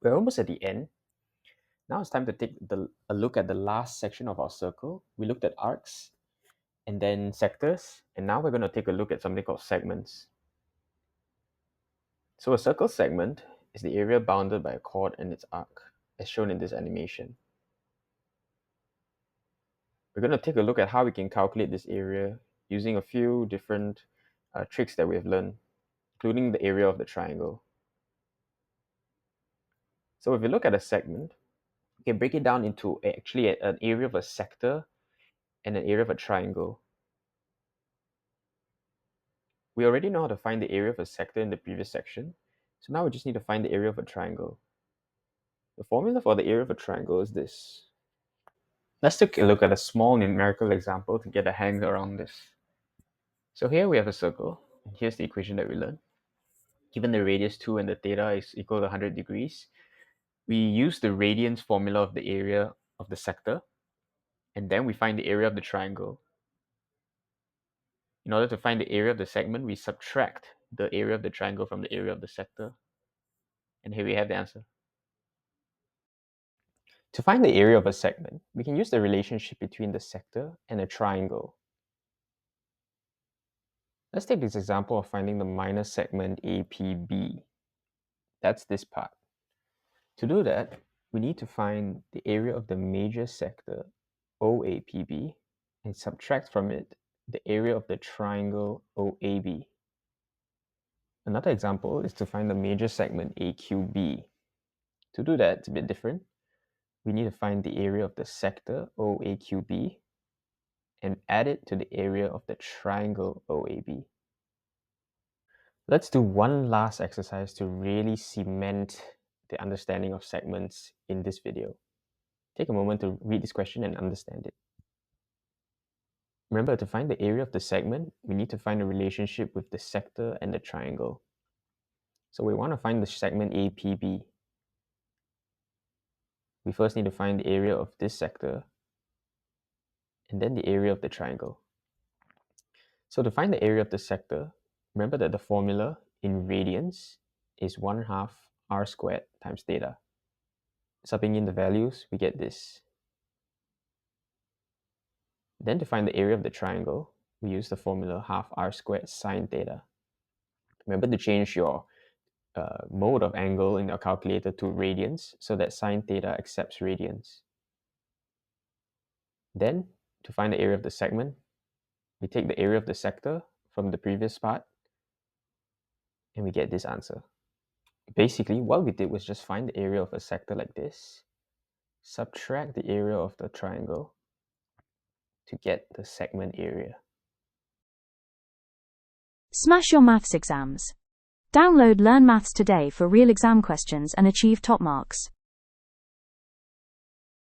We're almost at the end. Now it's time to take a look at the last section of our circle. We looked at arcs and then sectors, and now we're going to take a look at something called segments. So a circle segment is the area bounded by a chord and its arc, as shown in this animation. We're going to take a look at how we can calculate this area using a few different tricks that we have learned, including the area of the triangle. So if you look at a segment, you can break it down into actually an area of a sector and an area of a triangle. We already know how to find the area of a sector in the previous section, so now we just need to find the area of a triangle. The formula for the area of a triangle is this. Let's take a look at a small numerical example to get a hang around this. So here we have a circle, and here's the equation that we learned. Given the radius 2 and the theta is equal to 100 degrees, we use the radians formula of the area of the sector, and then we find the area of the triangle. In order to find the area of the segment, we subtract the area of the triangle from the area of the sector. And here we have the answer. To find the area of a segment, we can use the relationship between the sector and a triangle. Let's take this example of finding the minor segment APB. That's this part. To do that, we need to find the area of the major sector OAPB and subtract from it the area of the triangle OAB. Another example is to find the major segment AQB. To do that, it's a bit different. We need to find the area of the sector OAQB and add it to the area of the triangle OAB. Let's do one last exercise to really cement the understanding of segments in this video. Take a moment to read this question and understand it. Remember, to find the area of the segment, we need to find a relationship with the sector and the triangle. So we want to find the segment APB. We first need to find the area of this sector and then the area of the triangle. So to find the area of the sector, remember that the formula in radians is 1/2 r squared times theta. Subbing in the values, we get this. Then to find the area of the triangle, we use the formula 1/2 r squared sine theta. Remember to change your mode of angle in your calculator to radians so that sine theta accepts radians. Then, to find the area of the segment, we take the area of the sector from the previous part and we get this answer. Basically, what we did was just find the area of a sector like this, subtract the area of the triangle to get the segment area. Smash your maths exams. Download Learn Maths Today for real exam questions and achieve top marks.